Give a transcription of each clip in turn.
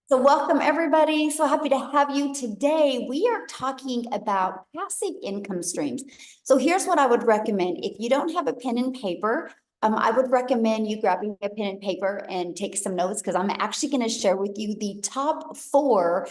So welcome everybody. So happy to have you today. We are talking about passive income streams. So here's what I would recommend. If you don't have a pen and paper, I would recommend you grabbing a pen and paper and take some notes because I'm actually going to share with you the top four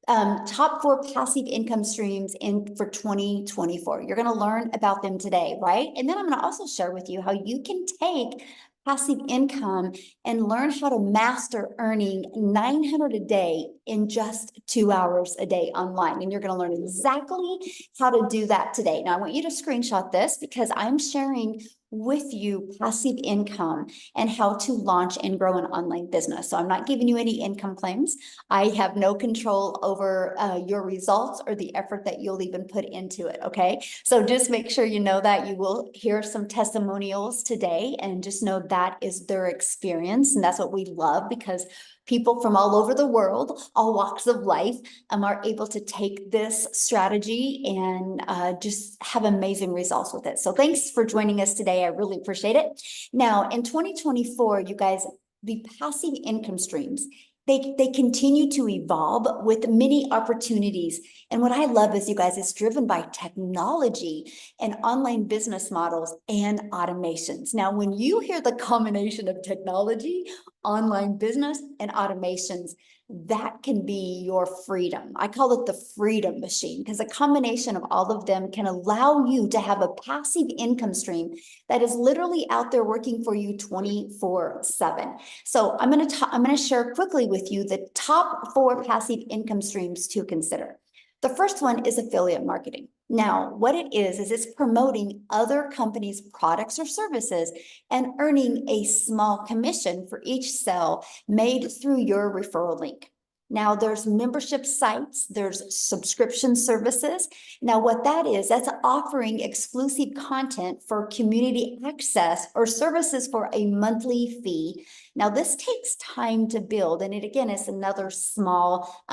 passive income streams in for 2024. You're going to learn about them today, right? And then I'm going to also share with you how you can take passive income and learn how to master earning 900 a day in just 2 hours a day online. And you're going to learn exactly how to do that today. Now, I want you to screenshot this because I'm sharing with you passive income and how to launch and grow an online business. So I'm not giving you any income claims. I have no control over your results or the effort that you'll even put into it. Okay. So just make sure you know that you will hear some testimonials today and just know that is their experience. And that's what we love because people from all over the world, all walks of life, are able to take this strategy and just have amazing results with it. So thanks for joining us today. I really appreciate it. Now, in 2024, you guys, the passive income streams, they continue to evolve with many opportunities. And what I love is, you guys, it's driven by technology and online business models and automations. Now, when you hear the combination of technology, online business, and automations, that can be your freedom. I call it the freedom machine because a combination of all of them can allow you to have a passive income stream that is literally out there working for you 24/7. So I'm going to share quickly with you the top four passive income streams to consider. The first one is affiliate marketing. Now, what it is it's promoting other companies' products or services and earning a small commission for each sale made through your referral link. Now, there's membership sites, there's subscription services. Now, what that is, that's offering exclusive content for community access or services for a monthly fee. Now, this takes time to build, and it again is another small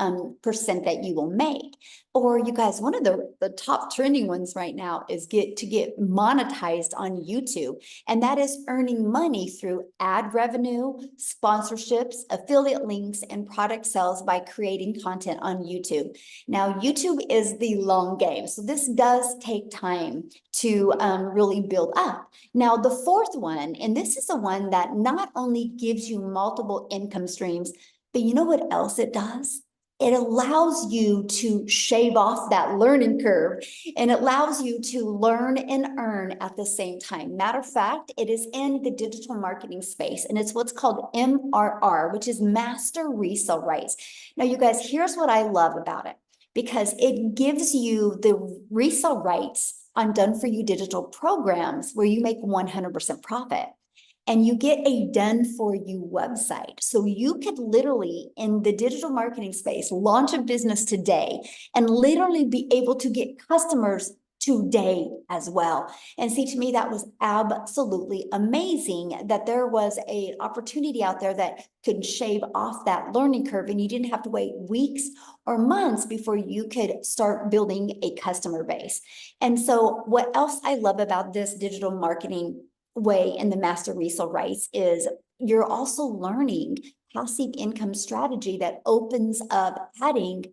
percent that you will make. Or you guys, one of the top trending ones right now is get monetized on YouTube. And that is earning money through ad revenue, sponsorships, affiliate links, and product sales by creating content on YouTube. Now, YouTube is the long game. So this does take time to really build up. Now, the fourth one, and this is the one that not only gives you multiple income streams, but you know what else it does? It allows you to shave off that learning curve and it allows you to learn and earn at the same time. Matter of fact, it is in the digital marketing space and it's what's called MRR, which is master resale rights. Now, you guys, here's what I love about it because it gives you the resale rights on done for you digital programs where you make 100% profit. And you get a done for you website. So you could literally, in the digital marketing space, launch a business today and literally be able to get customers today as well. And see, to me, that was absolutely amazing that there was an opportunity out there that could shave off that learning curve and you didn't have to wait weeks or months before you could start building a customer base. And so what else I love about this digital marketing way in the master resale rights is you're also learning passive income strategy that opens up adding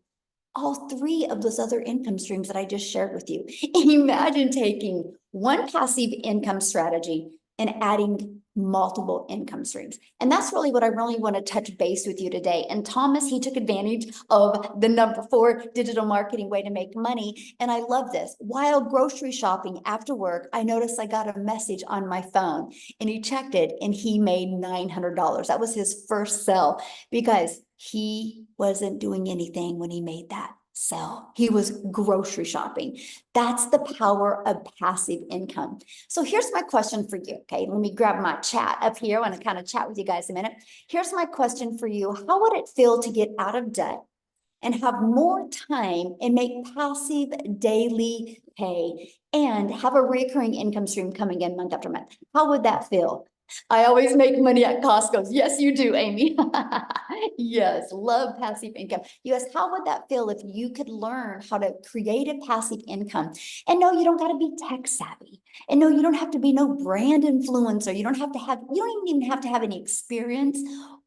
all three of those other income streams that I just shared with you. Imagine taking one passive income strategy and adding multiple income streams. And that's really what I really want to touch base with you today. And Thomas, he took advantage of the number 4 digital marketing way to make money. And I love this. While grocery shopping after work, I noticed I got a message on my phone and he checked it and he made $900. That was his first sell because he wasn't doing anything when he made that sell. He was grocery shopping. That's the power of passive income. So here's my question for you. Okay, let me grab my chat up here. I want to kind of chat with you guys a minute. Here's my question for you. How would it feel to get out of debt and have more time and make passive daily pay and have a recurring income stream coming in month after month? How would that feel? I always make money at Costco. Yes, you do, Amy. Yes, love passive income. You guys, how would that feel if you could learn how to create a passive income? And no, you don't got to be tech savvy. And no, you don't have to be no brand influencer. You don't even have to have any experience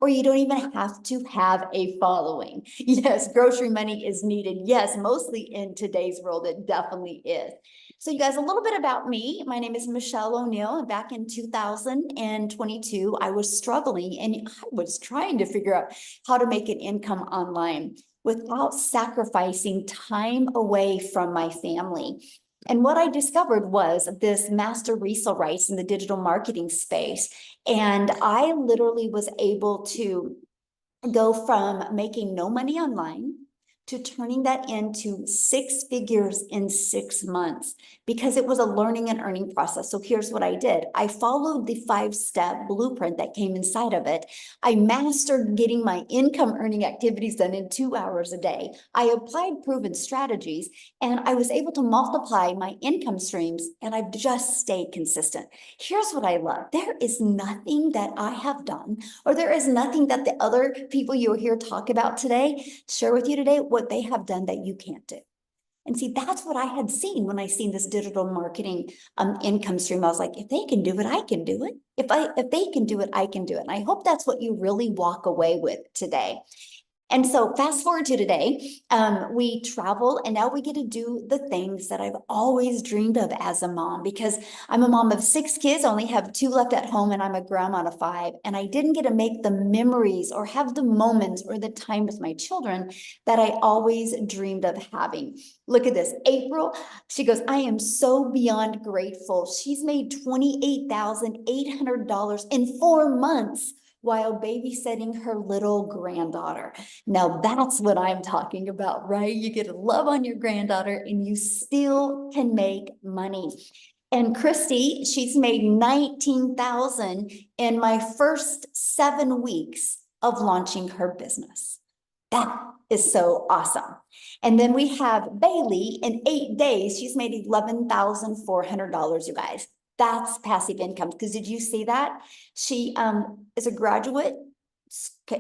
or you don't even have to have a following. Yes, grocery money is needed. Yes, mostly in today's world, it definitely is. So you guys, a little bit about me. My name is Michelle O'Neill. Back in 2022, I was struggling and I was trying to figure out how to make an income online without sacrificing time away from my family. And what I discovered was this master resale rights in the digital marketing space. And I literally was able to go from making no money online to turning that into 6 figures in 6 months because it was a learning and earning process. So here's what I did. I followed the 5-step blueprint that came inside of it. I mastered getting my income earning activities done in 2 hours a day. I applied proven strategies and I was able to multiply my income streams, and I've just stayed consistent. Here's what I love. There is nothing that I have done, or there is nothing that the other people you'll hear talk about today, share with you today, what they have done that you can't do. And see, that's what I had seen when I seen this digital marketing income stream. I was like, if they can do it, I can do it. If they can do it, I can do it. And I hope that's what you really walk away with today. And so fast forward to today, we travel and now we get to do the things that I've always dreamed of as a mom, because I'm a mom of 6 kids, only have 2 left at home, and I'm a grandma of 5. And I didn't get to make the memories or have the moments or the time with my children that I always dreamed of having. Look at this, April, she goes, I am so beyond grateful. She's made $28,800 in 4 months while babysitting her little granddaughter. Now that's what I'm talking about, right? You get to love on your granddaughter and you still can make money. And Christy, she's made $19,000 in my first 7 weeks of launching her business. That is so awesome. And then we have Bailey, in 8 days, she's made $11,400, you guys. That's passive income. Because did you see that? She is a graduate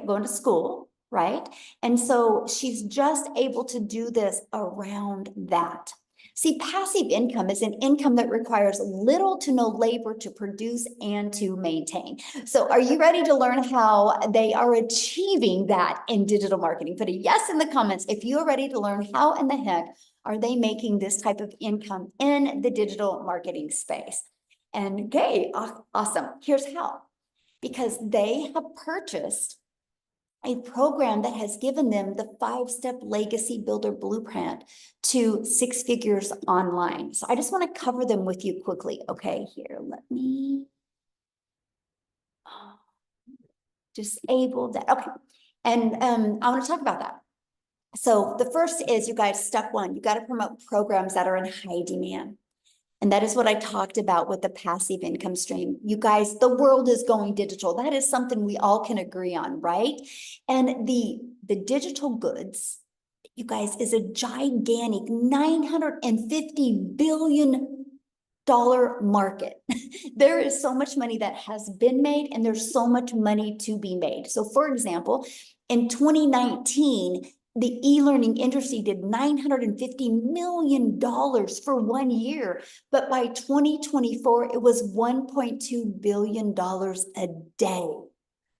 going to school, right? And so she's just able to do this around that. See, passive income is an income that requires little to no labor to produce and to maintain. So are you ready to learn how they are achieving that in digital marketing? Put a yes in the comments if you are ready to learn how in the heck are they making this type of income in the digital marketing space. And okay, awesome. Here's how. Because they have purchased a program that has given them the 5-step legacy builder blueprint to 6 figures online. So I just want to cover them with you quickly. Okay, here, let me disable that. Okay, and I want to talk about that. So the first is, you guys, step 1, you got to promote programs that are in high demand. And that is what I talked about with the passive income stream. You guys, the world is going digital. That is something we all can agree on, right? And the digital goods, you guys, is a gigantic $950 billion market. There is so much money that has been made, and there's so much money to be made. So for example, in 2019, the e-learning industry did $950 million for 1 year, but by 2024, it was $1.2 billion a day.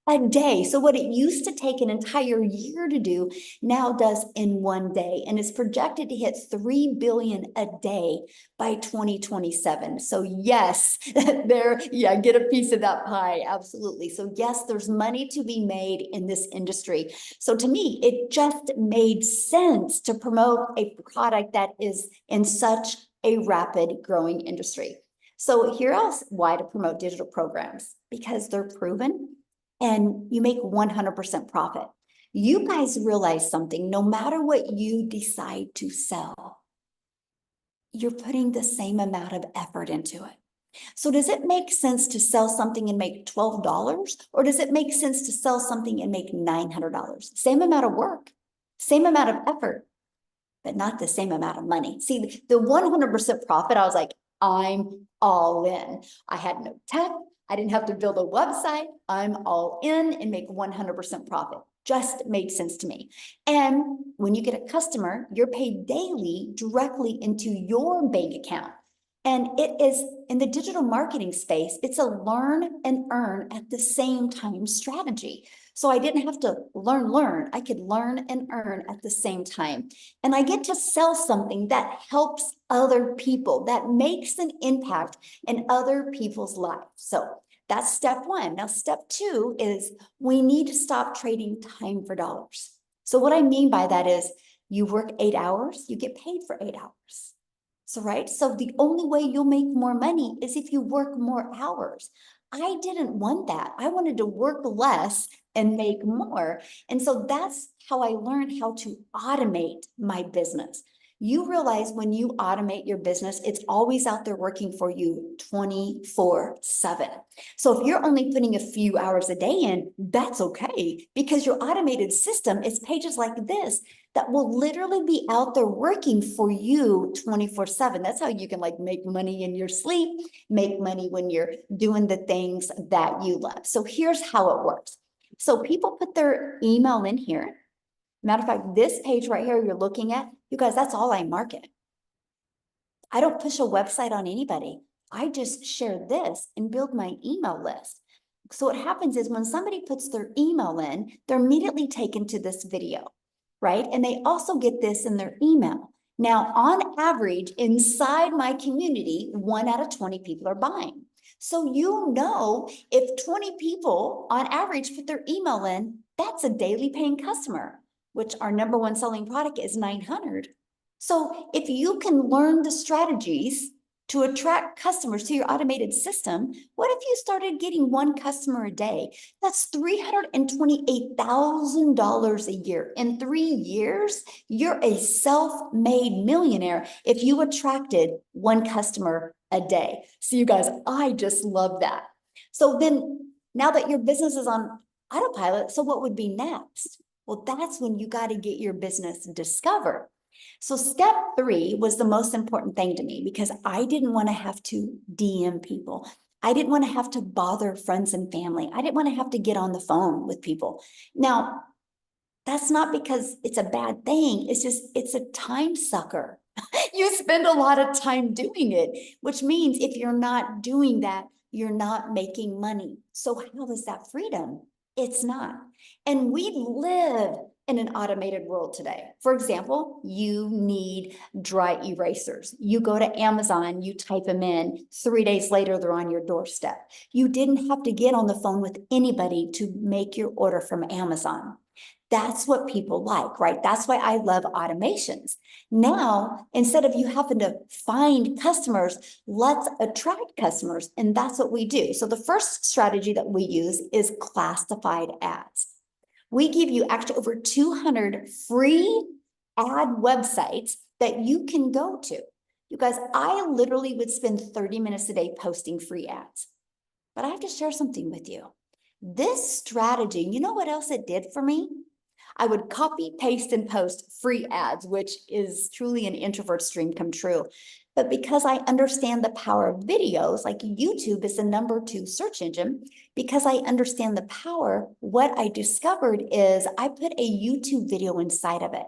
A day. So what it used to take an entire year to do now does in 1 day, and is projected to hit 3 billion a day by 2027. So yes, get a piece of that pie. Absolutely. So yes, there's money to be made in this industry. So to me, it just made sense to promote a product that is in such a rapid growing industry. So here else, why to promote digital programs? Because they're proven, and you make 100% profit. You guys realize something, no matter what you decide to sell, you're putting the same amount of effort into it. So does it make sense to sell something and make $12? Or does it make sense to sell something and make $900? Same amount of work, same amount of effort, but not the same amount of money. See, the 100% profit, I was like, I'm all in. I had no tech. I didn't have to build a website. I'm all in and make 100% profit. Just made sense to me. And when you get a customer, you're paid daily directly into your bank account. And it is, in the digital marketing space, it's a learn and earn at the same time strategy. So I didn't have to learn. I could learn and earn at the same time. And I get to sell something that helps other people, that makes an impact in other people's lives. So that's step one. Now, step two is we need to stop trading time for dollars. So what I mean by that is you work 8 hours, you get paid for 8 hours. So, right? So the only way you'll make more money is if you work more hours. I didn't want that. I wanted to work less and make more. And so that's how I learned how to automate my business. You realize when you automate your business, it's always out there working for you 24/7. So if you're only putting a few hours a day in, that's okay, because your automated system is pages like this that will literally be out there working for you 24/7. That's how you can like make money in your sleep, make money when you're doing the things that you love. So here's how it works. So people put their email in here. Matter of fact, this page right here you're looking at, you guys, that's all I market. I don't push a website on anybody. I just share this and build my email list. So what happens is when somebody puts their email in, they're immediately taken to this video, right? And they also get this in their email. Now, on average, inside my community, 1 out of 20 people are buying. So you know, if 20 people on average put their email in, that's a daily paying customer, which our number one selling product is 900. So if you can learn the strategies to attract customers to your automated system, what if you started getting 1 customer a day? That's $328,000 a year. In 3 years, you're a self-made millionaire if you attracted 1 customer a day. So you guys, I just love that. So then now that your business is on autopilot, so what would be next? Well, that's when you got to get your business discovered. So step 3 was the most important thing to me because I didn't want to have to DM people. I didn't want to have to bother friends and family. I didn't want to have to get on the phone with people. Now, that's not because it's a bad thing. It's just, it's a time sucker. You spend a lot of time doing it, which means if you're not doing that, you're not making money. So how is that freedom? It's not. And we live in an automated world today. For example, you need dry erasers. You go to Amazon, you type them in, 3 days later, they're on your doorstep. You didn't have to get on the phone with anybody to make your order from Amazon. That's what people like, right? That's why I love automations. Now, instead of you having to find customers, let's attract customers. And that's what we do. So the first strategy that we use is classified ads. We give you actually over 200 free ad websites that you can go to. You guys, I literally would spend 30 minutes a day posting free ads. But I have to share something with you. This strategy, you know what else it did for me? I would copy, paste, and post free ads, which is truly an introvert's dream come true. But because I understand the power of videos, like YouTube is the number 2 search engine, because I understand the power, what I discovered is I put a YouTube video inside of it.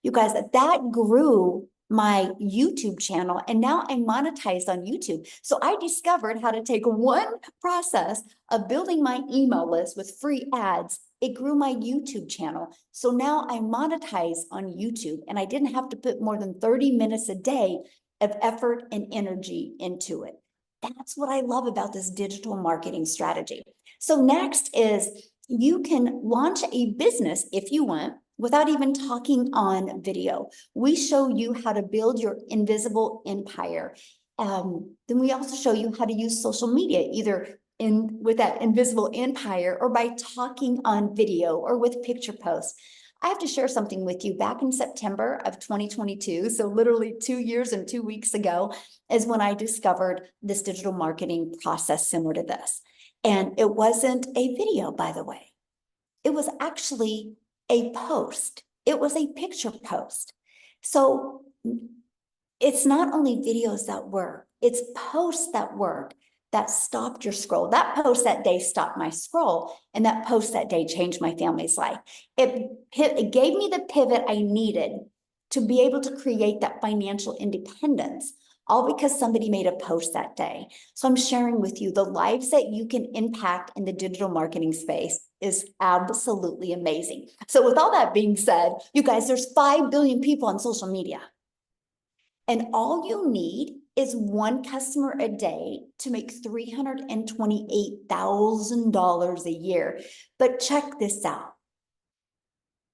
You guys, that grew my YouTube channel, and now I'm monetized on YouTube. So I discovered how to take one process of building my email list with free ads. It grew my YouTube channel. So now I monetize on YouTube, and I didn't have to put more than 30 minutes a day of effort and energy into it. That's what I love about this digital marketing strategy. So next is you can launch a business if you want without even talking on video. We show you how to build your invisible empire. Then we also show you how to use social media, either with that invisible empire or by talking on video or with picture posts. I have to share something with you. Back in September of 2022, so literally 2 years and 2 weeks ago, is when I discovered this digital marketing process similar to this. And it wasn't a video, by the way. It was actually a post. It was a picture post. So it's not only videos that work, it's posts that work that stopped your scroll. That post that day stopped my scroll, and that post that day changed my family's life. It gave me the pivot I needed to be able to create that financial independence. all because somebody made a post that day. So I'm sharing with you the lives that you can impact in the digital marketing space is absolutely amazing. So with all that being said, you guys, there's 5 billion people on social media. And all you need is one customer a day to make $328,000 a year. But check this out.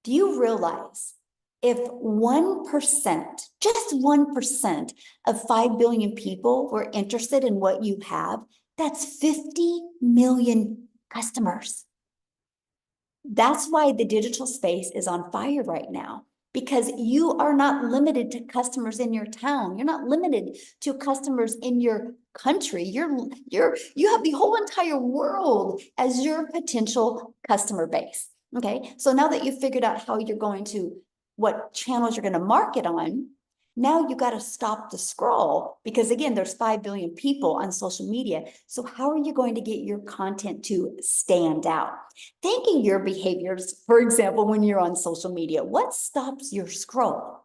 Do you realize if 1%, just 1% of 5 billion people were interested in what you have, that's 50 million customers. That's why the digital space is on fire right now, because you are not limited to customers in your town. You're not limited to customers in your country. You have the whole entire world as your potential customer base. Okay, so now that you've figured out how you're going to, what channels you're going to market on, now you got to stop the scroll, because again, there's 5 billion people on social media. So how are you going to get your content to stand out? Thinking your behaviors, for example, when you're on social media, what stops your scroll?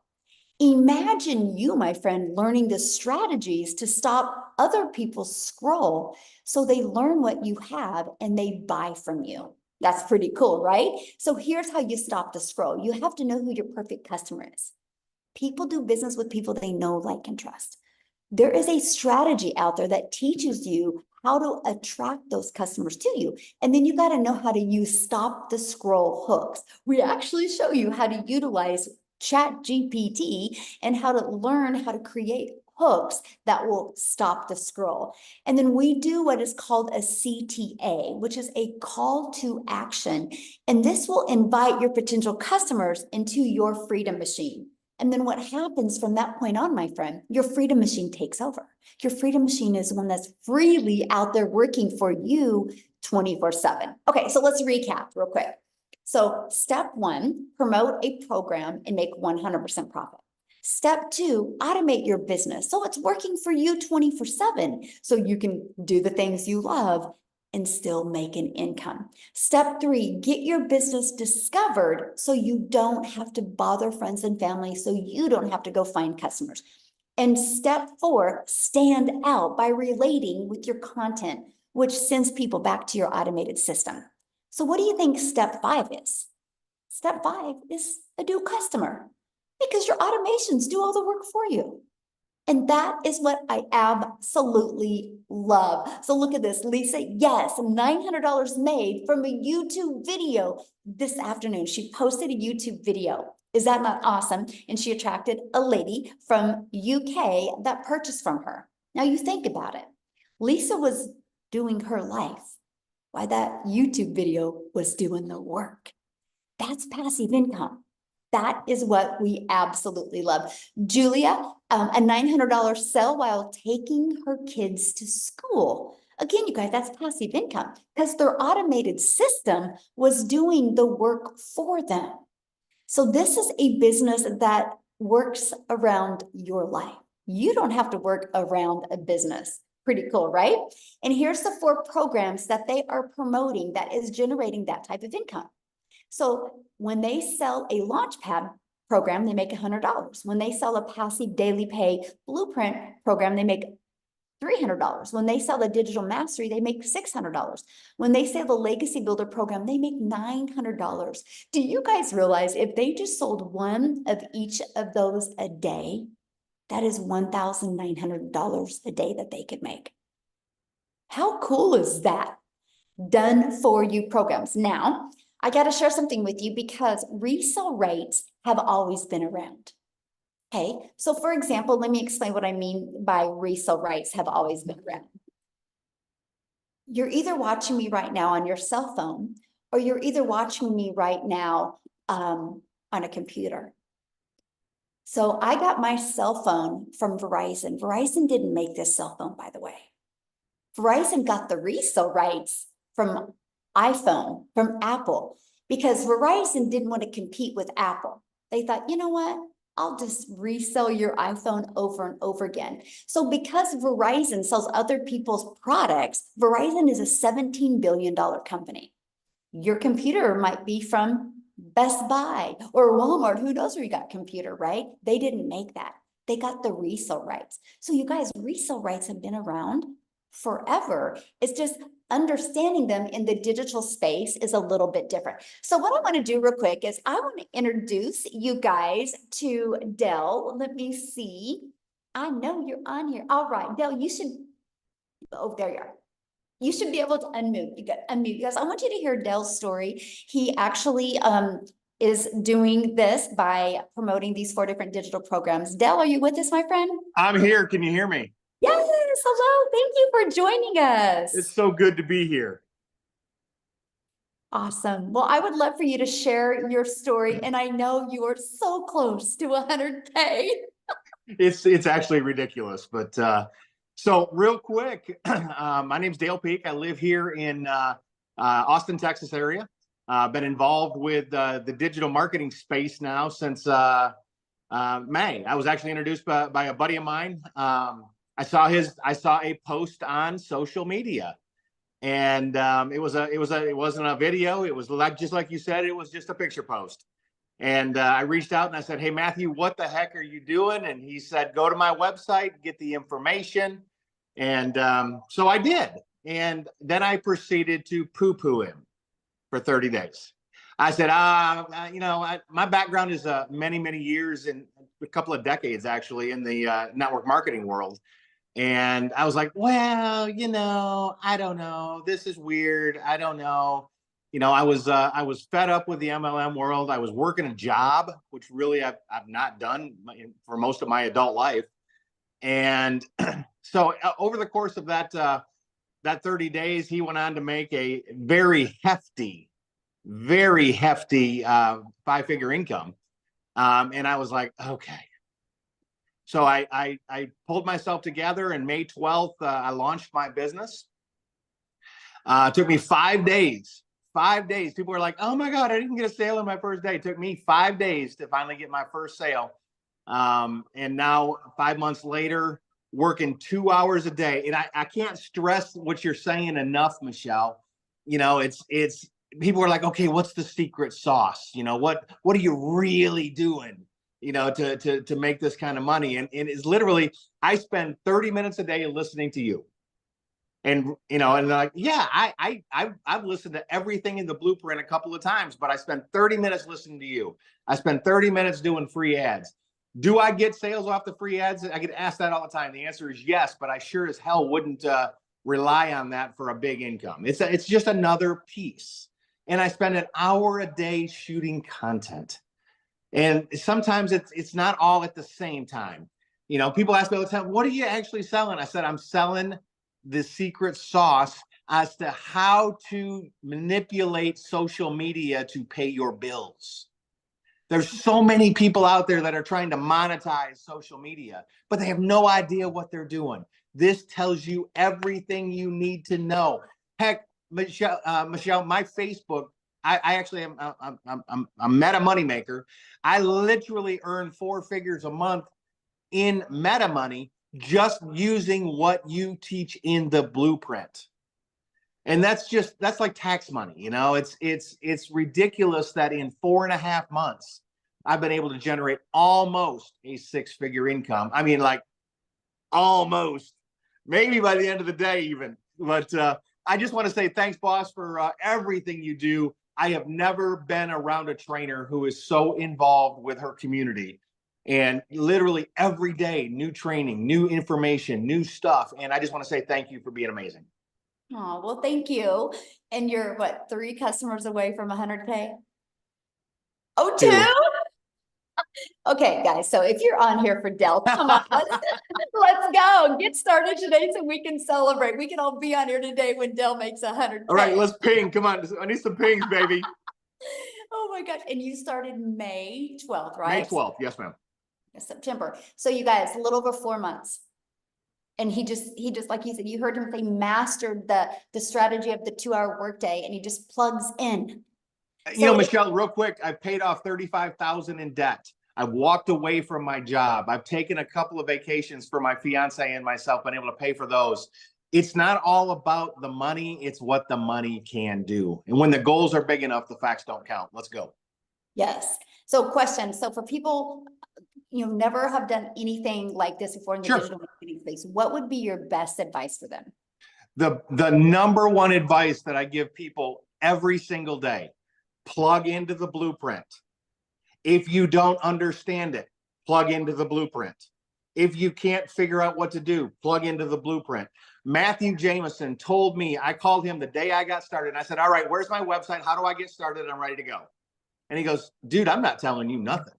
Imagine you, my friend, learning the strategies to stop other people's scroll so they learn what you have and they buy from you. That's pretty cool, right? So here's how you stop the scroll. You have to know who your perfect customer is. People do business with people they know, like, and trust. There is a strategy out there that teaches you how to attract those customers to you. And then you got to know how to use stop the scroll hooks. We actually show you how to utilize ChatGPT and how to learn how to create hooks that will stop the scroll. And then we do what is called a CTA, which is a call to action. And this will invite your potential customers into your freedom machine. And then what happens from that point on, my friend, your freedom machine takes over. Your freedom machine is one that's freely out there working for you 24/7. Okay, so let's recap real quick. So step 1, promote a program and make 100% profit. Step 2, automate your business so it's working for you 24/7, so you can do the things you love and still make an income. Step 3, get your business discovered so you don't have to bother friends and family, so you don't have to go find customers. And step 4, stand out by relating with your content, which sends people back to your automated system. So what do you think step 5 is? Step 5 is a new customer, because your automations do all the work for you. And that is what I absolutely love. So look at this, Lisa. Yes, $900 made from a YouTube video this afternoon. She posted a YouTube video. Is that not awesome? And she attracted a lady from UK that purchased from her. Now you think about it. Lisa was doing her life while that YouTube video was doing the work. That's passive income. That is what we absolutely love. Julia, a $900 sell while taking her kids to school. Again, you guys, that's passive income because their automated system was doing the work for them. So this is a business that works around your life. You don't have to work around a business. Pretty cool, right? And here's the 4 programs that they are promoting that is generating that type of income. So when they sell a Launchpad program, they make $100. When they sell a passive daily pay blueprint program, they make $300. When they sell a digital mastery, they make $600. When they sell the legacy builder program, they make $900. Do you guys realize if they just sold one of each of those a day, that is $1,900 a day that they could make? How cool is that? Done for you programs. Now, I got to share something with you because resale rates have always been around. Okay, so for example, let me explain what I mean by resale rates have always been around. You're either watching me right now on your cell phone, or you're either watching me right now on a computer. So I got my cell phone from Verizon. Verizon didn't make this cell phone, by the way. Verizon got the resale rights from iPhone, from Apple, because Verizon didn't want to compete with Apple. They thought, you know what? I'll just resell your iPhone over and over again. So because Verizon sells other people's products, Verizon is a $17 billion company. Your computer might be from Best Buy or Walmart. Who knows where you got computer, right? They didn't make that. They got the resale rights. So you guys, resale rights have been around forever. It's just understanding them in the digital space is a little bit different. So what I want to do real quick is I want to introduce you guys to Dell. Let me see. I know you're on here. All right, Dell, you should, oh, there you are. You should be able to unmute. You got unmute. You guys, I want you to hear Dell's story. He actually is doing this by promoting these 4 different digital programs. Dell, are you with us, my friend? I'm here. Can you hear me? Yes. Hello. Thank you for joining us. It's so good to be here. Awesome. Well, I would love for you to share your story, and I know you are so close to 100K. It's actually ridiculous, but so real quick, my name's Dale Peak. I live here in Austin, Texas area. Been involved with the digital marketing space now since May. I was actually introduced by a buddy of mine. I saw a post on social media, and it wasn't a video. It was just like you said. It was just a picture post. And I reached out and I said, "Hey, Matthew, what the heck are you doing?" And he said, "Go to my website, get the information." And so I did. And then I proceeded to poo-poo him for 30 days. I said, my background is many, many years and a couple of decades, actually, in the network marketing world. And I was like, well, I don't know. This is weird. I don't know. I was fed up with the MLM world. I was working a job, which really I've not done for most of my adult life. And so over the course of that 30 days, he went on to make a very hefty 5-figure income. And I was like, okay. So I pulled myself together, and May 12th, I launched my business. It took me 5 days. 5 days. People were like, "Oh my God, I didn't get a sale on my first day." It took me 5 days to finally get my first sale. And now 5 months later, working 2 hours a day. And I can't stress what you're saying enough, Michelle. It's people are like, "Okay, what's the secret sauce? What are you really doing, to make this kind of money?" And it's literally, I spend 30 minutes a day listening to you. And and they're like, "Yeah, I've listened to everything in the blueprint a couple of times, but I spent 30 minutes listening to you. I spent 30 minutes doing free ads. Do I get sales off the free ads?" I get asked that all the time. The answer is yes, but I sure as hell wouldn't rely on that for a big income. It's just another piece. And I spend an hour a day shooting content. And sometimes it's not all at the same time. People ask me all the time, "What are you actually selling?" I said, "I'm selling the secret sauce as to how to manipulate social media to pay your bills." There's so many people out there that are trying to monetize social media, but they have no idea what they're doing. This tells you everything you need to know. Heck, Michelle, my Facebook, I actually am a meta moneymaker. I literally earn 4 figures a month in meta money just using what you teach in the blueprint. And that's like tax money. It's ridiculous that in 4.5 months, I've been able to generate almost a 6-figure income. I mean, like almost, maybe by the end of the day even. But I just want to say thanks, boss, for everything you do. I have never been around a trainer who is so involved with her community. And literally every day, new training, new information, new stuff. And I just want to say thank you for being amazing. Oh, well, thank you. And you're 3 customers away from 100K? Oh, 2? Okay, guys. So if you're on here for Dell, come on, let's go. Get started today so we can celebrate. We can all be on here today when Dell makes 100K. All right, let's ping. Come on. I need some pings, baby. Oh my gosh. And you started May 12th, right? May 12th. Yes, ma'am. September. So you guys, a little over 4 months. And he just, like you said, you heard him say, mastered the strategy of the 2-hour workday, and he just plugs in. Michelle, real quick, I've paid off $35,000 in debt. I've walked away from my job. I've taken a couple of vacations for my fiance and myself, been able to pay for those. It's not all about the money. It's what the money can do. And when the goals are big enough, the facts don't count. Let's go. Yes. So question. So for people, never have done anything like this before in the Sure. digital marketing space, what would be your best advice for them? The number one advice that I give people every single day, plug into the blueprint. If you don't understand it, plug into the blueprint. If you can't figure out what to do, plug into the blueprint. Matthew Jameson told me, I called him the day I got started, and I said, all right, where's my website? How do I get started? I'm ready to go. And he goes, dude, I'm not telling you nothing.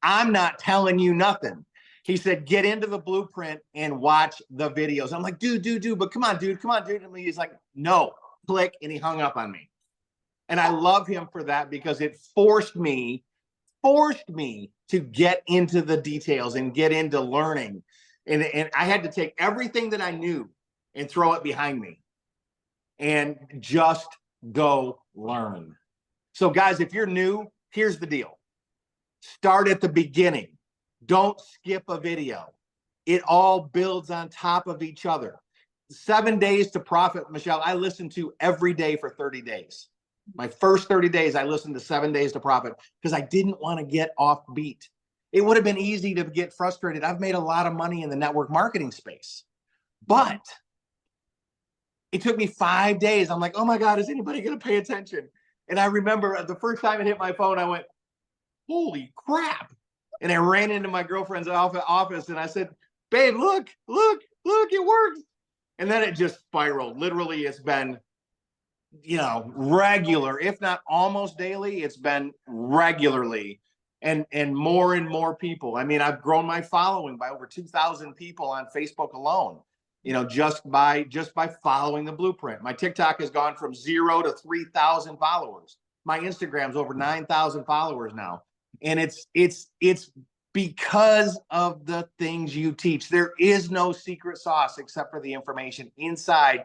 I'm not telling you nothing. He said, get into the blueprint and watch the videos. I'm like, dude, but come on, dude. And he's like, no, click. And he hung up on me. And I love him for that, because it forced me to get into the details and get into learning. And I had to take everything that I knew and throw it behind me and just go learn. So guys, if you're new, here's the deal. Start at the beginning. Don't skip a video. It all builds on top of each other. 7 days to profit, Michelle, I listened to every day for 30 days. My first 30 days, I listened to 7 days to profit because I didn't want to get off beat. It would have been easy to get frustrated. I've made a lot of money in the network marketing space, but it took me 5 days. I'm like, oh my God, is anybody going to pay attention? And I remember the first time it hit my phone, I went, holy crap. And I ran into my girlfriend's office and I said, babe, look, it works. And then it just spiraled. Literally, it's been, regular, if not almost daily, it's been regularly and more people. I mean, I've grown my following by over 2,000 people on Facebook alone, just by following the blueprint. My TikTok has gone from 0 to 3,000 followers. My Instagram's over 9,000 followers now. And it's because of the things you teach. There is no secret sauce except for the information inside.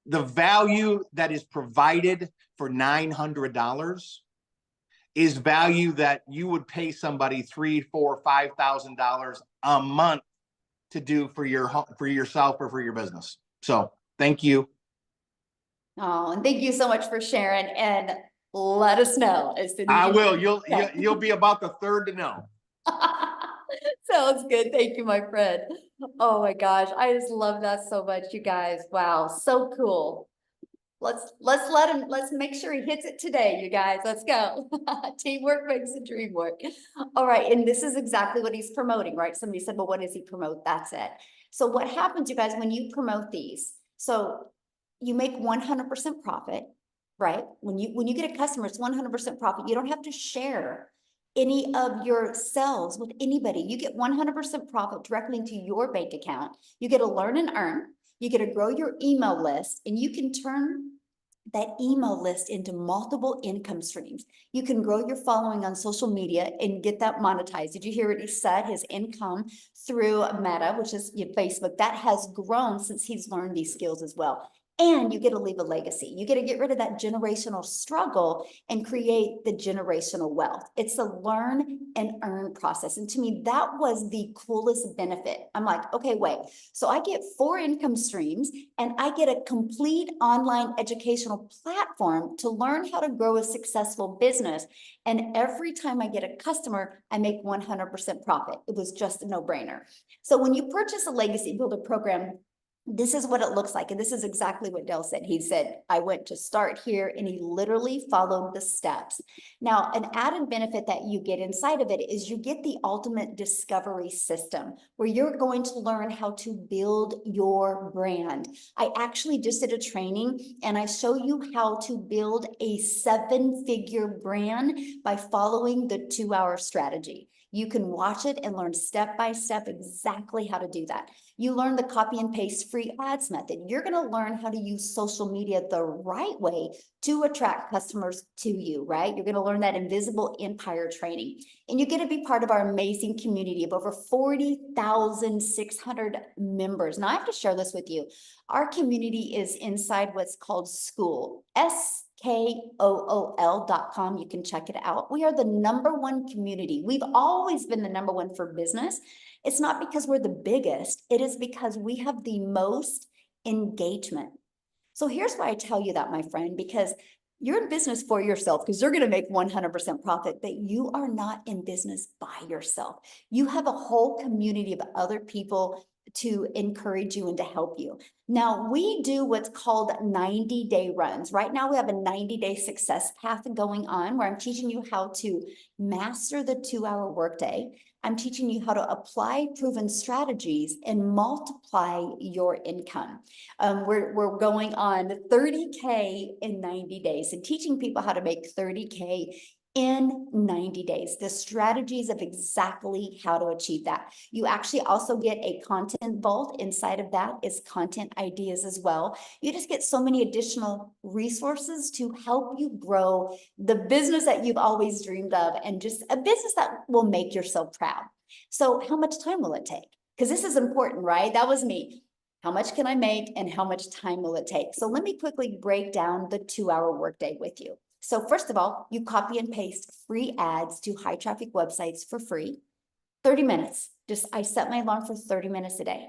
The value that is provided for $900 is value that you would pay somebody $3,000, $4,000, $5,000 a month to do for yourself or for your business. So thank you. Oh, and thank you so much for sharing, and let us know as soon as I will. You'll be about the third to know. Sounds good. Thank you, my friend. Oh my gosh, I just love that so much, you guys. Wow, so cool. Let's make sure he hits it today, you guys. Let's go. Teamwork makes the dream work. All right, and this is exactly what he's promoting, right? Somebody said, well, what does he promote? That's it. So what happens, you guys, when you promote these? So you make 100% profit, right? When you get a customer, it's 100% profit. You don't have to share any of your sales with anybody. You get 100% profit directly into your bank account. You get to learn and earn. You get to grow your email list, and you can turn that email list into multiple income streams. You can grow your following on social media and get that monetized. Did you hear what he said? His income through Meta, which is Facebook, that has grown since he's learned these skills as well. And you get to leave a legacy. You get to get rid of that generational struggle and create the generational wealth. It's a learn and earn process. And to me, that was the coolest benefit. I'm like, okay, wait. So I get 4 income streams and I get a complete online educational platform to learn how to grow a successful business. And every time I get a customer, I make 100% profit. It was just a no-brainer. So when you purchase a legacy builder program, this is what it looks like. And this is exactly what Dale said. He said, I went to start here, and he literally followed the steps. Now, an added benefit that you get inside of it is you get the ultimate discovery system where you're going to learn how to build your brand. I actually just did a training and I show you how to build a 7-figure brand by following the 2-hour strategy. You can watch it and learn step by step exactly how to do that. You learn the copy and paste free ads method. You're going to learn how to use social media the right way to attract customers to you, right? You're going to learn that invisible empire training. And you get to be part of our amazing community of over 40,600 members. Now, I have to share this with you. Our community is inside what's called School, SKOOL.com. You can check it out. We are the #1 community. We've always been the #1 for business. It's not because we're the biggest. It is because we have the most engagement. So here's why I tell you that, my friend, because You're in business for yourself because you're going to make 100% profit, but you are not in business by yourself. You have a whole community of other people to encourage you and to help you. Now, we do what's called 90-day runs. Right now, we have a 90-day success path going on where I'm teaching you how to master the 2-hour workday. I'm teaching you how to apply proven strategies and multiply your income. We're going on 30K in 90 days and teaching people how to make 30K in 90 days, the strategies of exactly how to achieve that. You actually also get a content vault. Inside of that is content ideas as well. You just get so many additional resources to help you grow the business that you've always dreamed of and just a business that will make yourself proud. So how much time will it take? Because this is important, right? That was me. How much can I make and how much time will it take? So let me quickly break down the 2-hour workday with you. So first of all, you copy and paste free ads to high traffic websites for free. 30 minutes. I set my alarm for 30 minutes a day.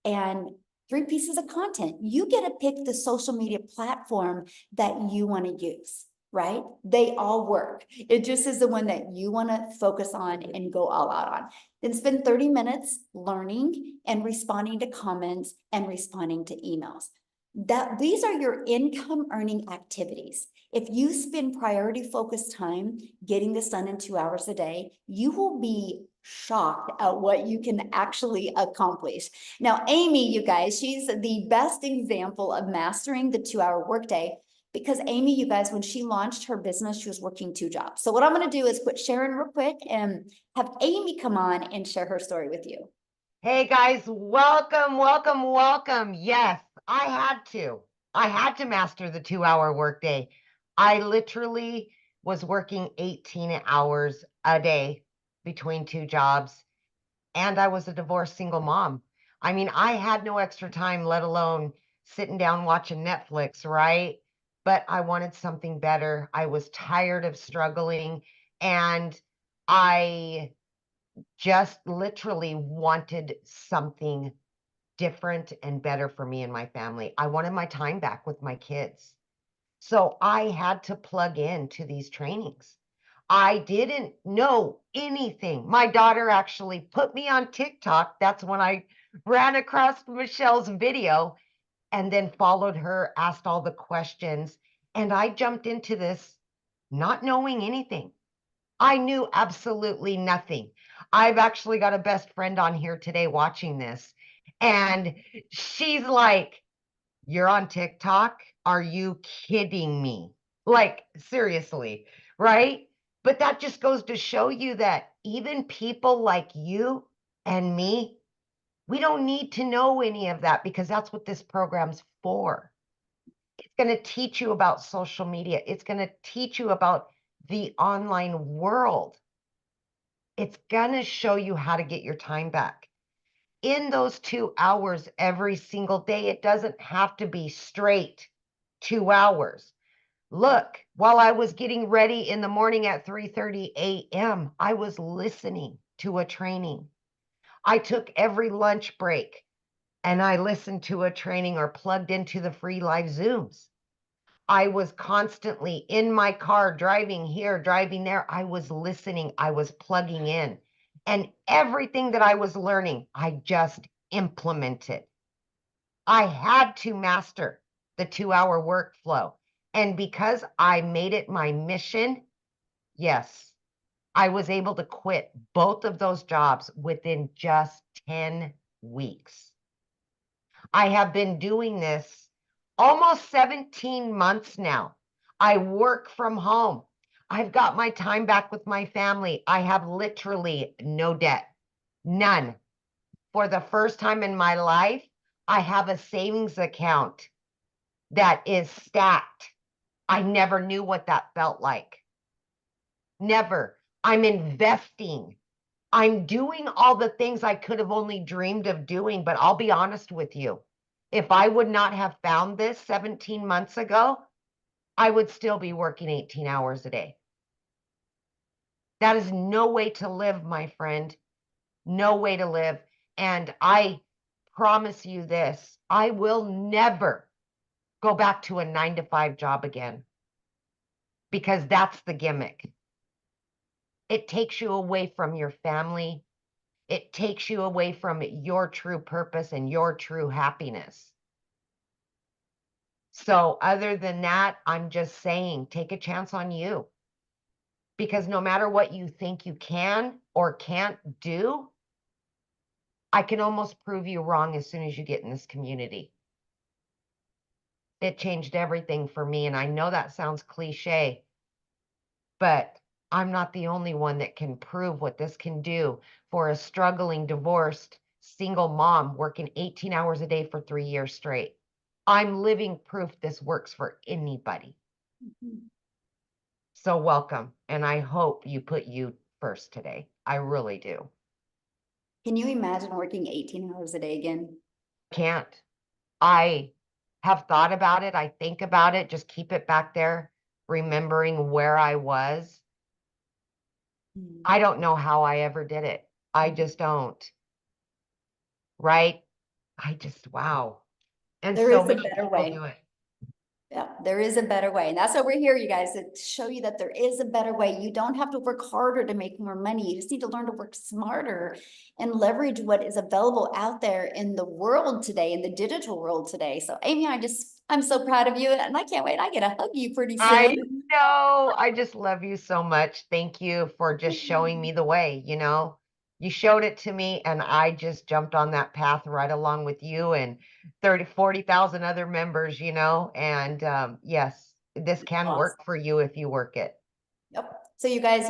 And 3 pieces of content. You get to pick the social media platform that you want to use, right? They all work. It just is the one that you want to focus on and go all out on. Then spend 30 minutes learning and responding to comments and responding to emails. These are your income earning activities. If you spend priority focused time getting this done in 2 hours a day, you will be shocked at what you can actually accomplish. Now, Amy, you guys, she's the best example of mastering the 2-hour workday because Amy, you guys, when she launched her business, she was working 2 jobs. So what I'm going to do is quit sharing real quick and have Amy come on and share her story with you. Hey guys, welcome, welcome, welcome. Yes, I had to master the 2-hour workday. I literally was working 18 hours a day between 2 jobs, and I was a divorced single mom. I mean, I had no extra time, let alone sitting down watching Netflix, right? But I wanted something better. I was tired of struggling, and I just literally wanted something different and better for me and my family. I wanted my time back with my kids. So I had to plug into these trainings. I didn't know anything. My daughter actually put me on TikTok. That's when I ran across Michelle's video and then followed her, asked all the questions. And I jumped into this not knowing anything. I knew absolutely nothing. I've actually got a best friend on here today watching this, and she's like, "You're on TikTok? Are you kidding me?" Like, seriously, right? But that just goes to show you that even people like you and me, we don't need to know any of that because that's what this program's for. It's going to teach you about social media. It's going to teach you about the online world. It's going to show you how to get your time back. In those 2 hours every single day, it doesn't have to be straight 2 hours. Look, while I was getting ready in the morning at 3:30 a.m., I was listening to a training. I took every lunch break and I listened to a training or plugged into the free live Zooms. I was constantly in my car, driving here, driving there. I was listening, I was plugging in. And everything that I was learning, I just implemented. I had to master the 2-hour workflow. And because I made it my mission, yes, I was able to quit both of those jobs within just 10 weeks. I have been doing this almost 17 months now. I work from home. I've got my time back with my family. I have literally no debt, none. For the first time in my life, I have a savings account that is stacked. I never knew what that felt like. Never. I'm investing. I'm doing all the things I could have only dreamed of doing, but I'll be honest with you. If I would not have found this 17 months ago, I would still be working 18 hours a day. That is no way to live, my friend. No way to live. And I promise you this, I will never go back to a 9-to-5 job again. because that's the gimmick. It takes you away from your family. It takes you away from your true purpose and your true happiness. So other than that, I'm just saying, take a chance on you. Because no matter what you think you can or can't do, I can almost prove you wrong as soon as you get in this community. It changed everything for me. And I know that sounds cliche, but I'm not the only one that can prove what this can do for a struggling, divorced, single mom working 18 hours a day for 3 years straight. I'm living proof this works for anybody. So welcome. And I hope you put you first today. I really do. Can you imagine working 18 hours a day again? Can't. I have thought about it. I think about it. Just keep it back there, remembering where I was. I don't know how I ever did it. I just don't. Right? Wow. And There so is a many better people way. do it. Yeah, there is a better way. And that's why we're here, you guys, to show you that there is a better way. You don't have to work harder to make more money. You just need to learn to work smarter and leverage what is available out there in the world today, in the digital world today. So Amy, I'm so proud of you, and I can't wait. I get to hug you pretty I soon. know. I just love you so much. Thank you for just showing me the way, you know. You showed it to me and I just jumped on that path right along with you and 40,000 other members, you know. And yes, this can Awesome. work for you if you work it. Yep. So you guys,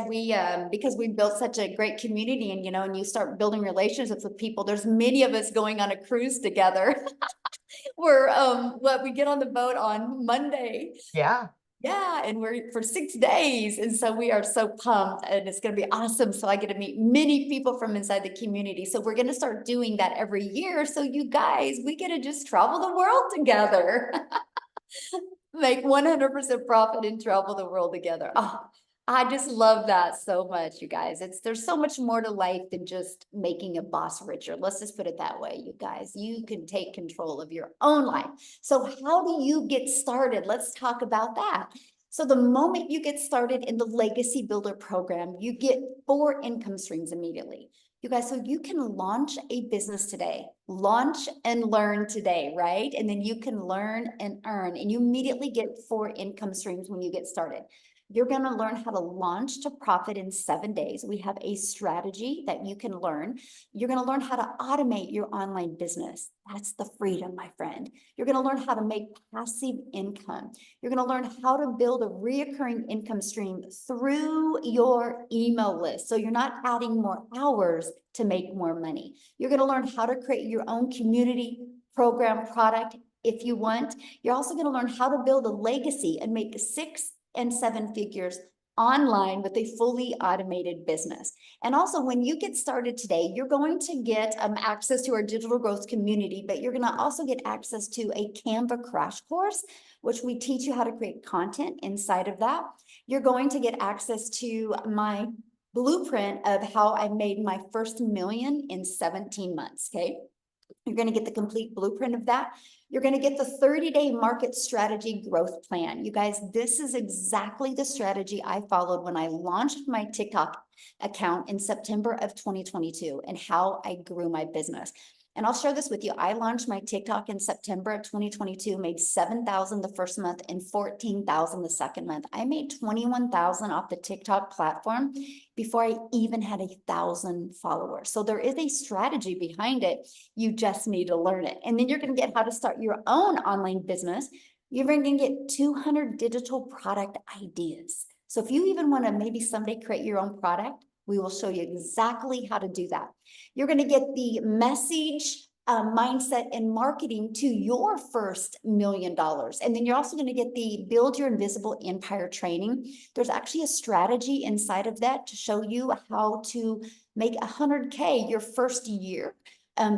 because we built such a great community, and and you start building relationships with people, there's many of us going on a cruise together. We get on the boat on Monday. Yeah. Yeah, and we're for 6 days. And so we are so pumped, and it's going to be awesome. So I get to meet many people from inside the community. So we're going to start doing that every year. So you guys, we get to just travel the world together. Make 100% profit and travel the world together. Oh, I just love that so much, you guys. There's so much more to life than just making a boss richer. Let's just put it that way, you guys. You can take control of your own life. So how do you get started? Let's talk about that. So the moment you get started in the Legacy Builder program, you get 4 income streams immediately. You guys, so you can launch a business today, launch and learn today, right? And then you can learn and earn, and you immediately get 4 income streams when you get started. You're going to learn how to launch to profit in 7 days. We have a strategy that you can learn. You're going to learn how to automate your online business. That's the freedom, my friend. You're going to learn how to make passive income. You're going to learn how to build a reoccurring income stream through your email list. So you're not adding more hours to make more money. You're going to learn how to create your own community, program, product if you want. You're also going to learn how to build a legacy and make 6 and 7 figures online with a fully automated business. And also, when you get started today, you're going to get access to our digital growth community, but you're going to also get access to a Canva crash course, which we teach you how to create content inside of that. You're going to get access to my blueprint of how I made my first million in 17 months. Okay. You're going to get the complete blueprint of that. You're going to get the 30-day market strategy growth plan. You guys, this is exactly the strategy I followed when I launched my TikTok account in September of 2022 and how I grew my business. And I'll share this with you. I launched my TikTok in September of 2022, made $7,000 the first month and $14,000 the second month. I made $21,000 off the TikTok platform before I even had 1,000 followers. So there is a strategy behind it. You just need to learn it. And then you're going to get how to start your own online business. You're going to get 200 digital product ideas. So if you even want to maybe someday create your own product, we will show you exactly how to do that. You're going to get the message, mindset, and marketing to your first $1 million. And then you're also going to get the Build Your Invisible Empire training. There's actually a strategy inside of that to show you how to make 100K your first year.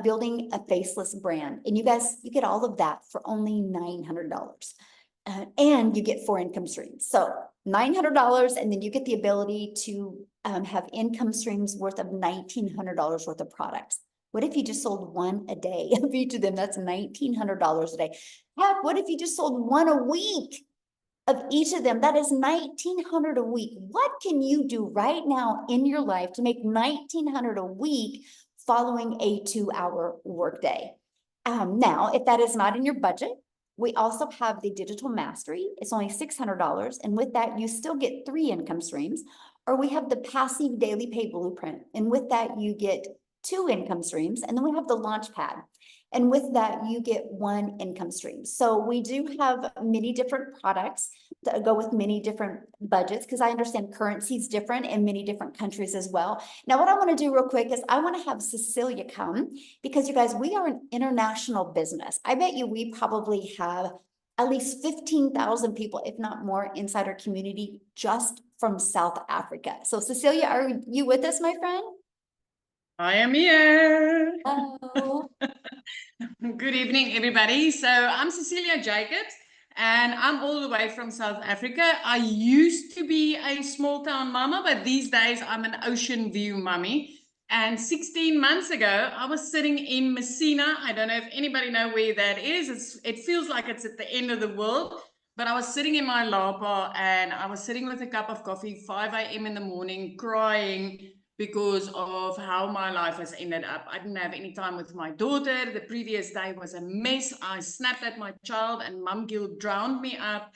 Building a faceless brand. And you guys, you get all of that for only $900. And you get 4 income streams. So $900, and then you get the ability to have income streams worth of $1,900 worth of products. What if you just sold 1 a day of each of them? That's $1,900 a day. Heck, what if you just sold 1 a week? of each of them, that is $1,900 a week. What can you do right now in your life to make $1,900 a week following a 2-hour workday? Now, if that is not in your budget, we also have the digital mastery. It's only $600. And with that, you still get 3 income streams. Or we have the passive daily pay blueprint. And with that, you get 2 income streams. And then we have the launch pad. And with that, you get 1 income stream. So we do have many different products that go with many different budgets, because I understand currency is different in many different countries as well. Now, what I want to do real quick is I want to have Cecilia come, because you guys, we are an international business. I bet you we probably have at least 15,000 people, if not more, inside our community just from South Africa. So Cecilia, are you with us, my friend? I am here. Oh. Good evening, everybody. So I'm Cecilia Jacobs, and I'm all the way from South Africa. I used to be a small town mama, but these days I'm an ocean view mummy. And 16 months ago, I was sitting in Messina. I don't know if anybody know where that is. It feels like it's at the end of the world. But I was sitting in my lapa, and I was sitting with a cup of coffee, 5 a.m. in the morning, crying because of how my life has ended up. I didn't have any time with my daughter. The previous day was a mess. I snapped at my child and mum guilt drowned me up.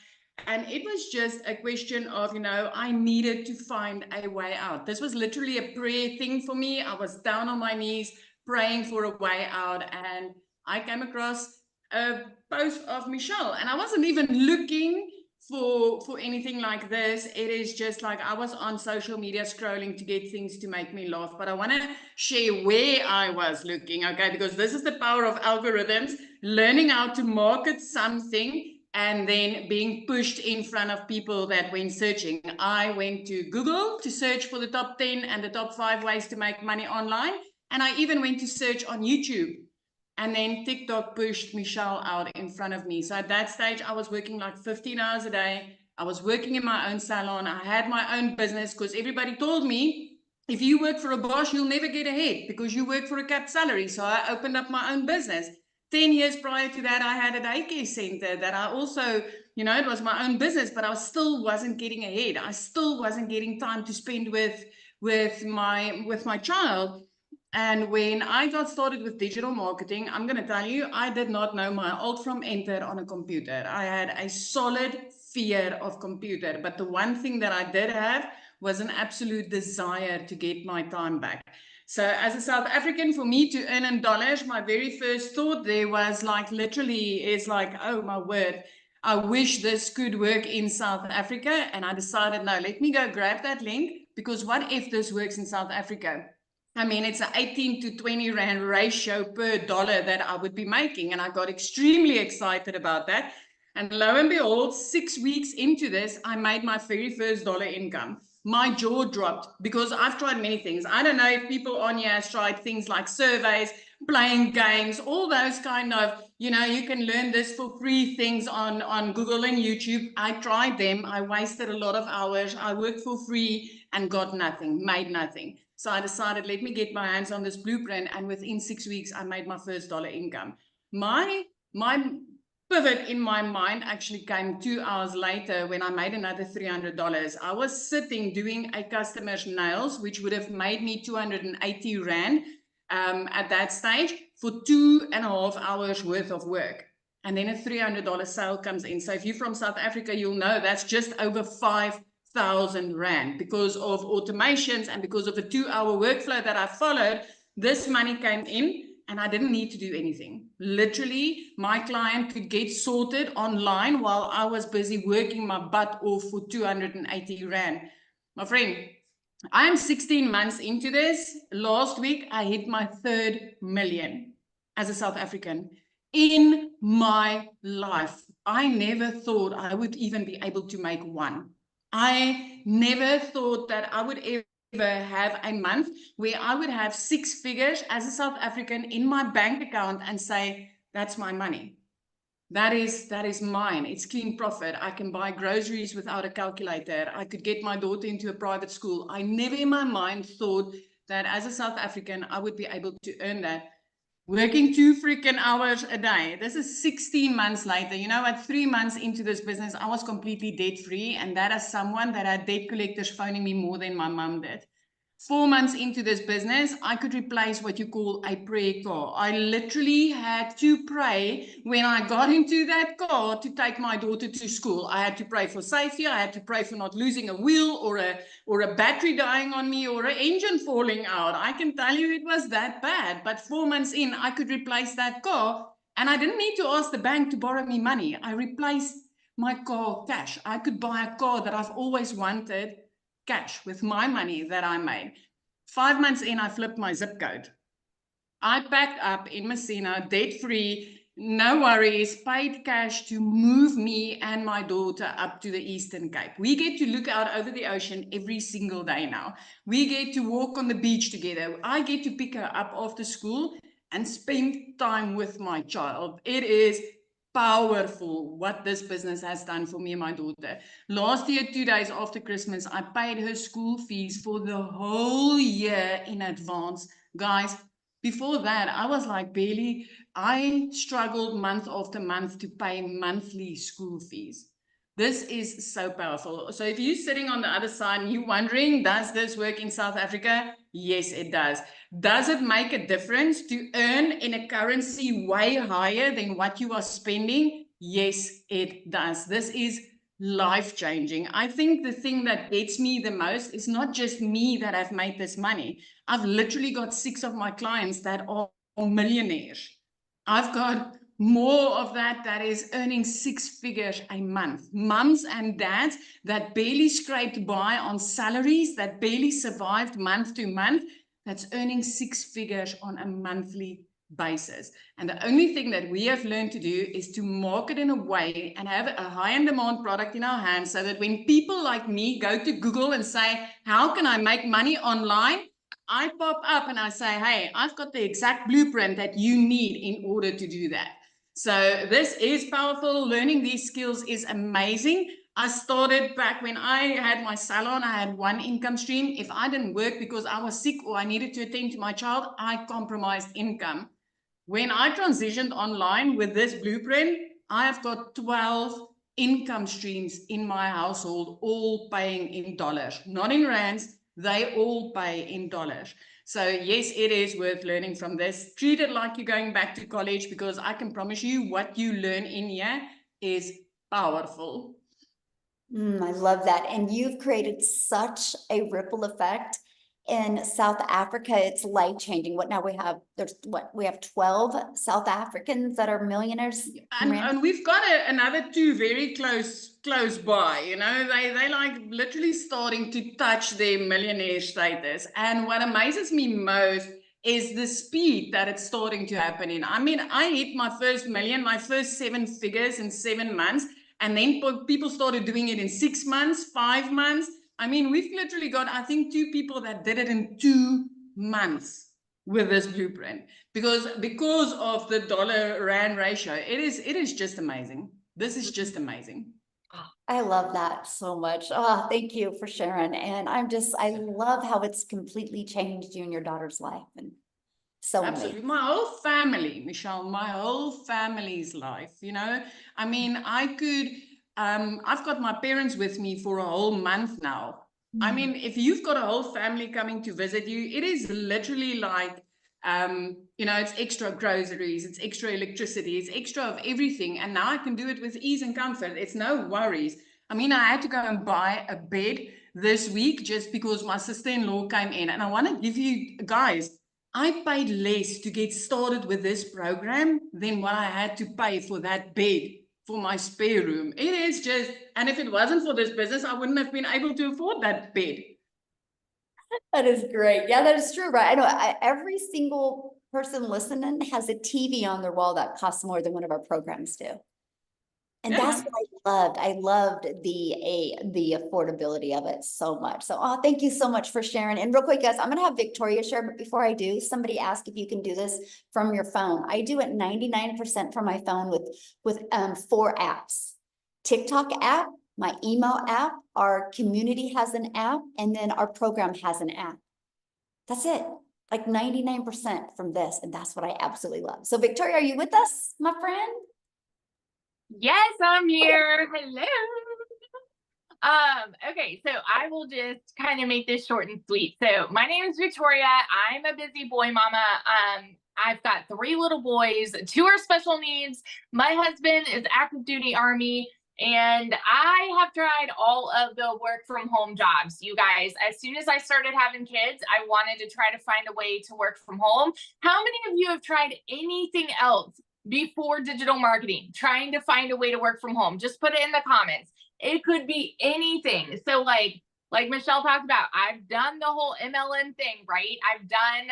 And it was just a question of, I needed to find a way out. This was literally a prayer thing for me. I was down on my knees praying for a way out. And I came across a post of Michelle, and I wasn't even looking for anything like this. It is just like I was on social media scrolling to get things to make me laugh. But I want to share where I was looking, okay? Because this is the power of algorithms, learning how to market something and then being pushed in front of people that went searching. I went to Google to search for the top 10 and the top 5 ways to make money online. And I even went to search on YouTube. And then TikTok pushed Michelle out in front of me. So at that stage, I was working like 15 hours a day. I was working in my own salon. I had my own business because everybody told me, if you work for a boss, you'll never get ahead because you work for a capped salary. So I opened up my own business. 10 years prior to that, I had a daycare center that I also, it was my own business, but I still wasn't getting ahead. I still wasn't getting time to spend with my child. And when I got started with digital marketing, I'm going to tell you, I did not know my alt from enter on a computer. I had a solid fear of computer. But the one thing that I did have was an absolute desire to get my time back. So as a South African, for me to earn in dollars, my very first thought there was like, literally, is like, oh my word, I wish this could work in South Africa. And I decided, no, let me go grab that link, because what if this works in South Africa? I mean, it's an 18 to 20 Rand ratio per dollar that I would be making. And I got extremely excited about that. And lo and behold, 6 weeks into this, I made my very first dollar income. My jaw dropped because I've tried many things. I don't know if people on here have tried things like surveys, playing games, all those kind of, you can learn this for free things on Google and YouTube. I tried them. I wasted a lot of hours. I worked for free and got nothing, made nothing. So I decided, let me get my hands on this blueprint. And within 6 weeks, I made my first dollar income. My pivot in my mind actually came 2 hours later when I made another $300. I was sitting doing a customer's nails, which would have made me 280 Rand at that stage for 2.5 hours worth of work. And then a $300 sale comes in. So if you're from South Africa, you'll know that's just over 5,000 Rand. Because of automations and because of a 2-hour workflow that I followed, this money came in and I didn't need to do anything. Literally, my client could get sorted online while I was busy working my butt off for 280 Rand. My friend, I'm 16 months into this. Last week, I hit my 3rd million as a South African in my life. I never thought I would even be able to make one. I never thought that I would ever have a month where I would have 6 figures as a South African in my bank account and say, that's my money. That is mine. It's clean profit. I can buy groceries without a calculator. I could get my daughter into a private school. I never in my mind thought that as a South African, I would be able to earn that. working 2 freaking hours a day. This is 16 months later. You know what? 3 months into this business, I was completely debt free. And that is someone that had debt collectors phoning me more than my mom did. 4 months into this business, I could replace what you call a prayer car. I literally had to pray when I got into that car to take my daughter to school. I had to pray for safety. I had to pray for not losing a wheel or a battery dying on me or an engine falling out. I can tell you it was that bad. But 4 months in, I could replace that car. And I didn't need to ask the bank to borrow me money. I replaced my car cash. I could buy a car that I've always wanted cash with my money that I made. 5 months in, I flipped my zip code. I packed up in Messina, debt free, no worries, paid cash to move me and my daughter up to the Eastern Cape. We get to look out over the ocean every single day now. We get to walk on the beach together. I get to pick her up after school and spend time with my child. It is powerful what this business has done for me and my daughter. Last year, 2 days after Christmas, I paid her school fees for the whole year in advance. Guys, before that, I was like I struggled month after month to pay monthly school fees. This is so powerful. So if you're sitting on the other side and you're wondering, does this work in South Africa? Yes, it does. Does it make a difference to earn in a currency way higher than what you are spending? Yes, it does. This is life-changing. I think the thing that gets me the most is not just me that have made this money. I've literally got 6 of my clients that are millionaires. I've got more of that is earning 6 figures a month. Mums and dads that barely scraped by on salaries, that barely survived month to month, that's earning 6 figures on a monthly basis. And the only thing that we have learned to do is to market in a way and have a high and demand product in our hands so that when people like me go to Google and say, how can I make money online? I pop up and I say, hey, I've got the exact blueprint that you need in order to do that. So this is powerful. Learning these skills is amazing. I started back when I had my salon. I had one income stream. If I didn't work because I was sick or I needed to attend to my child, I compromised income. When I transitioned online with this blueprint, I have got 12 income streams in my household, all paying in dollars, not in rands. They all pay in dollars. So yes, it is worth learning from this. Treat it like you're going back to college, because I can promise you what you learn in here is powerful. I love that. And you've created such a ripple effect in South Africa. It's life-changing. What now we have, we have 12 South Africans that are millionaires. And we've got another 2 very close by, you know, they like literally starting to touch their millionaire status. And what amazes me most is the speed that it's starting to happen in. I mean, I hit my first million, my first 7 figures in 7 months. And then people started doing it in 6 months, 5 months. I mean, we've literally got, I think, 2 people that did it in 2 months with this blueprint, because of the dollar rand ratio. It is just amazing. This is just amazing. I love that so much. Oh, thank you for sharing. And I love how it's completely changed you and your daughter's life. And so absolutely, my whole family, Michelle, my whole family's life, you know. I mean, I've got my parents with me for a whole month now. I mean, if you've got a whole family coming to visit you, it is literally like, you know, it's extra groceries, it's extra electricity, it's extra of everything. And now I can do it with ease and comfort. It's no worries. I mean, I had to go and buy a bed this week just because my sister-in-law came in. And I want to give you guys, I paid less to get started with this program than what I had to pay for that bed for my spare room. It is just, and if it wasn't for this business, I wouldn't have been able to afford that bed. That is great. Yeah, that is true, right? I know every single person listening has a TV on their wall that costs more than one of our programs do. And that's what I loved. I loved the affordability of it so much. So, thank you so much for sharing. And real quick, guys, I'm going to have Victoria share, but before I do, somebody asked if you can do this from your phone. I do it 99% from my phone with 4 apps. TikTok app, my email app, our community has an app, and then our program has an app. That's it. like 99% from this. And that's what I absolutely love. So Victoria, are you with us, my friend? Yes, I'm here. Hello. Okay, so I will just kind of make this short and sweet. So my name is Victoria. I'm a busy boy mama. I've got 3 little boys, 2 are special needs. My husband is active duty Army, and I have tried all of the work from home jobs. You guys, as soon as I started having kids, I wanted to try to find a way to work from home. How many of you have tried anything else before digital marketing, trying to find a way to work from home? Just put it in the comments. It could be anything. So like Michelle talked about, I've done the whole MLM thing, right? I've done,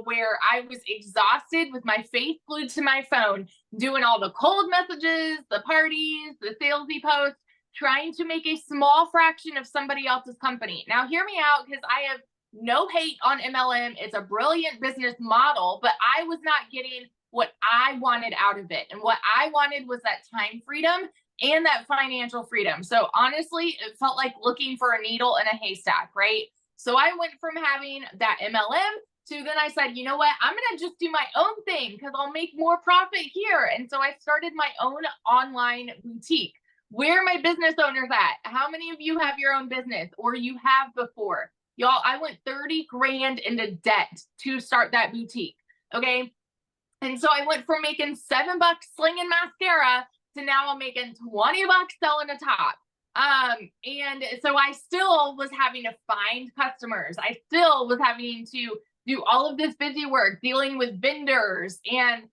where I was exhausted with my face glued to my phone, doing all the cold messages, the parties, the salesy posts, trying to make a small fraction of somebody else's company. Now hear me out, because I have no hate on MLM. It's a brilliant business model, but I was not getting what I wanted out of it. And what I wanted was that time freedom and that financial freedom. So honestly, it felt like looking for a needle in a haystack, right? So I went from having that MLM to then I said, you know what, I'm going to just do my own thing because I'll make more profit here. And so I started my own online boutique. Where are my business owners at? How many of you have your own business, or you have before? Y'all, I went 30 grand into debt to start that boutique. Okay. And so I went from making $7 slinging mascara to now I'm making $20 selling a top. And so I still was having to find customers. I still was having to do all of this busy work, dealing with vendors and,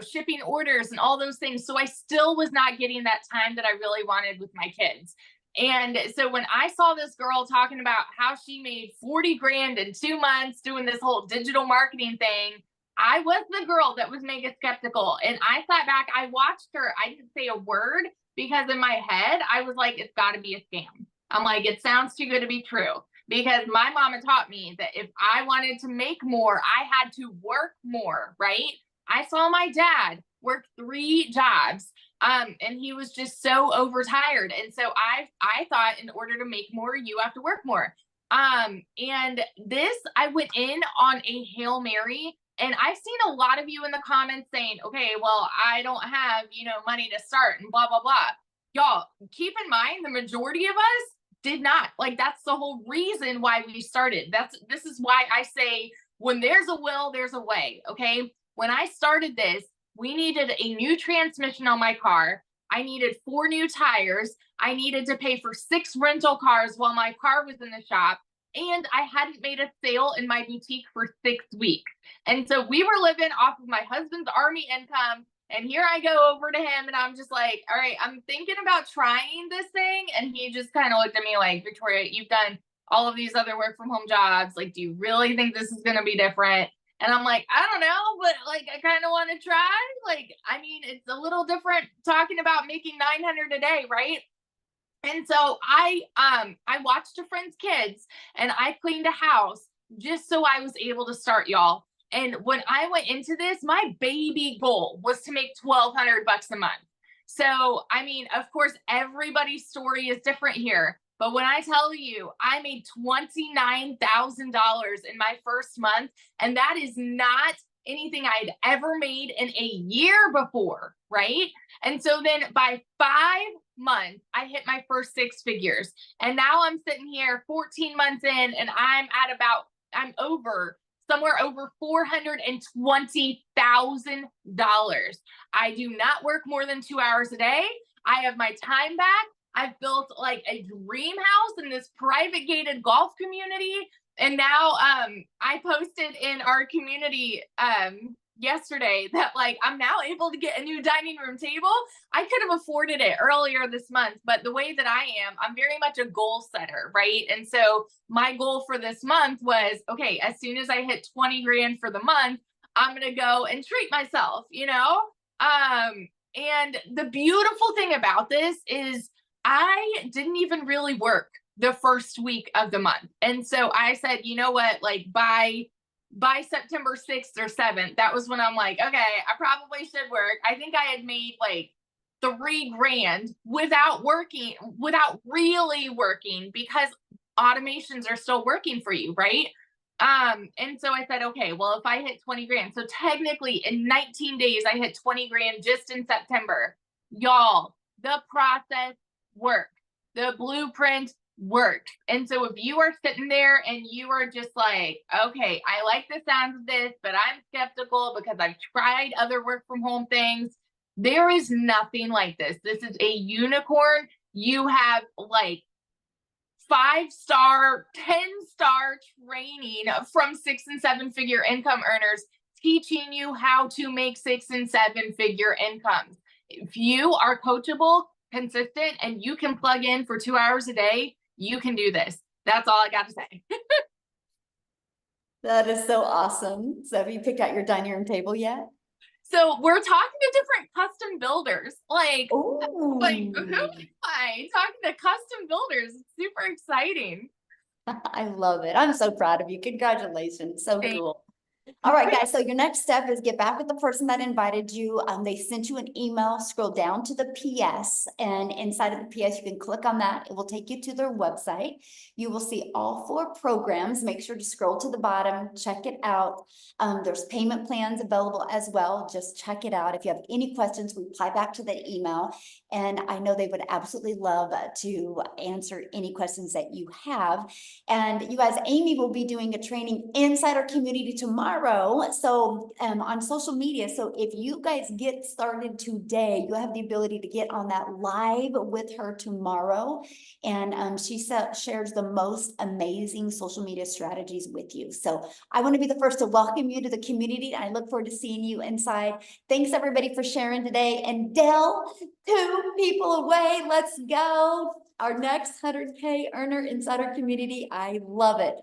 shipping orders and all those things. So I still was not getting that time that I really wanted with my kids. And so when I saw this girl talking about how she made 40 grand in 2 months doing this whole digital marketing thing, I was the girl that was mega skeptical. And I sat back, I watched her. I didn't say a word because in my head, I was like, it's got to be a scam. I'm like, it sounds too good to be true. Because my mama taught me that if I wanted to make more, I had to work more, right? I saw my dad work 3 jobs. And he was just so overtired. And so I thought in order to make more, you have to work more. And this, I went in on a Hail Mary. And I've seen a lot of you in the comments saying, okay, well, I don't have, money to start and blah, blah, blah. Y'all, keep in mind, the majority of us did not. Like, that's the whole reason why we started. This is why I say, when there's a will, there's a way. Okay. When I started this, we needed a new transmission on my car. I needed 4 new tires. I needed to pay for 6 rental cars while my car was in the shop. And I hadn't made a sale in my boutique for 6 weeks. And so we were living off of my husband's Army income. And here I go over to him and I'm just like, all right, I'm thinking about trying this thing. And he just kind of looked at me like, Victoria, you've done all of these other work from home jobs. Like, do you really think this is going to be different? And I'm like, I don't know, but like, I kind of want to try. Like, I mean, it's a little different talking about making 900 a day, right? And so I watched a friend's kids and I cleaned a house just so I was able to start, y'all. And when I went into this, my baby goal was to make $1,200 a month. So, I mean, of course, everybody's story is different here. But when I tell you, I made $29,000 in my first month, and that is not anything I'd ever made in a year before, right? And so then by 5 months, I hit my first 6 figures. And now I'm sitting here 14 months in, and I'm somewhere over $420,000. I do not work more than 2 hours a day. I have my time back. I've built like a dream house in this private gated golf community. And now I posted in our community yesterday that like I'm now able to get a new dining room table. I could have afforded it earlier this month, but the way that I am, I'm very much a goal setter, right? And so my goal for this month was, okay, as soon as I hit 20 grand for the month, I'm going to go and treat myself, and the beautiful thing about this is I didn't even really work the first week of the month. And so I said, you know what, like by September 6th or 7th, that was when I'm like, okay, I probably should work. I think I had made like 3 grand without really working, because automations are still working for you, right? And so I said, okay, well, if I hit 20 grand, so technically in 19 days, I hit 20 grand just in September. Y'all, the process worked. The blueprint worked. And so if you are sitting there and you are just like, okay, I like the sound of this, but I'm skeptical because I've tried other work from home things. There is nothing like this. This is a unicorn. You have like 5-star, 10-star training from 6 and 7 figure income earners teaching you how to make 6 and 7 figure incomes. If you are coachable, consistent, and you can plug in for 2 hours a day, you can do this. That's all I got to say. That is so awesome. So have you picked out your dining room table yet? So we're talking to different custom builders. Like who Ooh. am I? Talking to custom builders. It's super exciting. I love it. I'm so proud of you. Congratulations. So Thank cool. All right, guys. So your next step is get back with the person that invited you. They sent you an email, scroll down to the PS, and inside of the PS, you can click on that. It will take you to their website. You will see all 4 programs. Make sure to scroll to the bottom, check it out. There's payment plans available as well. Just check it out. If you have any questions, reply back to the email. And I know they would absolutely love to answer any questions that you have. And you guys, Amy will be doing a training inside our community tomorrow. So on social media. So if you guys get started today, you have the ability to get on that live with her tomorrow. And she shares the most amazing social media strategies with you. So I want to be the first to welcome you to the community. I look forward to seeing you inside. Thanks everybody for sharing today. And Dell, 2 people away. Let's go. Our next 100K earner inside our community. I love it.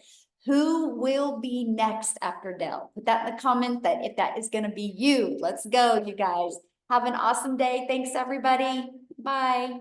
Who will be next after Dell? Put that in the comment that if that is going to be you. Let's go, you guys. Have an awesome day. Thanks, everybody. Bye.